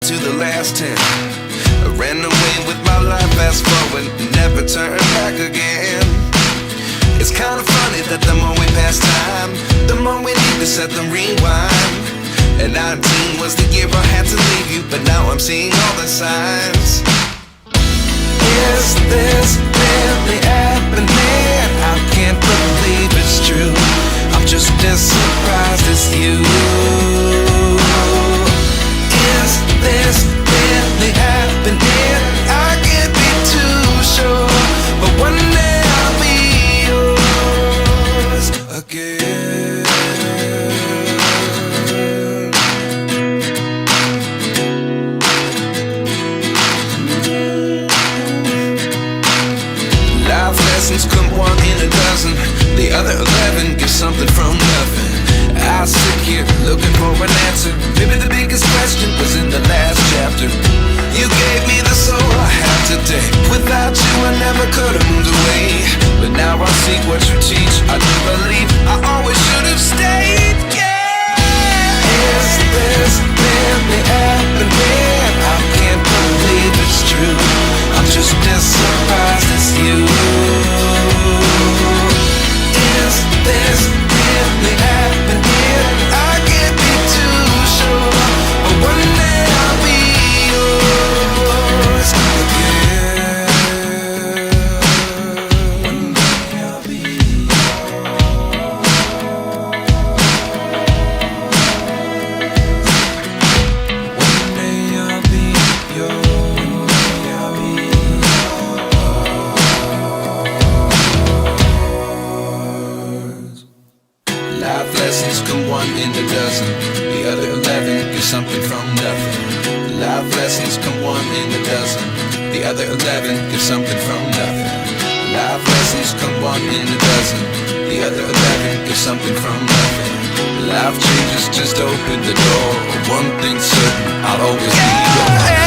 To the last 10, I ran away with my life, fast forward, never turn back again. It's kind of funny that the more we pass time, the more we need to set them rewind. And 19 was the year I had to leave you, but now I'm seeing all the signs. Is this really happening? I can't believe it's true. I'm just as surprised as you. Is this really happening? I can't be too sure, but one day I'll be yours again. Life lessons come one in a dozen, the other 11 get something from nothing. I sit here looking for an answer. Maybe the biggest question was in the last chapter. You gave me the soul I have today. Without you I never could have moved away, but now I see what you teach. I do believe I always should have stayed. Yeah. Is this really happening? I can't believe it's true. I'm just as surprised as you. Is this really happening? I can't be too sure, but one day I'll be yours again. One day I'll be yours. One day I'll be yours. I'll be yours. Life lessons come one in a dozen, the other 11 get something from nothing. Life lessons come one in a dozen, the other 11 get something from nothing. Life lessons come one in a dozen. The other 11 get something from nothing. Life changes just open the door. One thing's certain, I'll always be yours.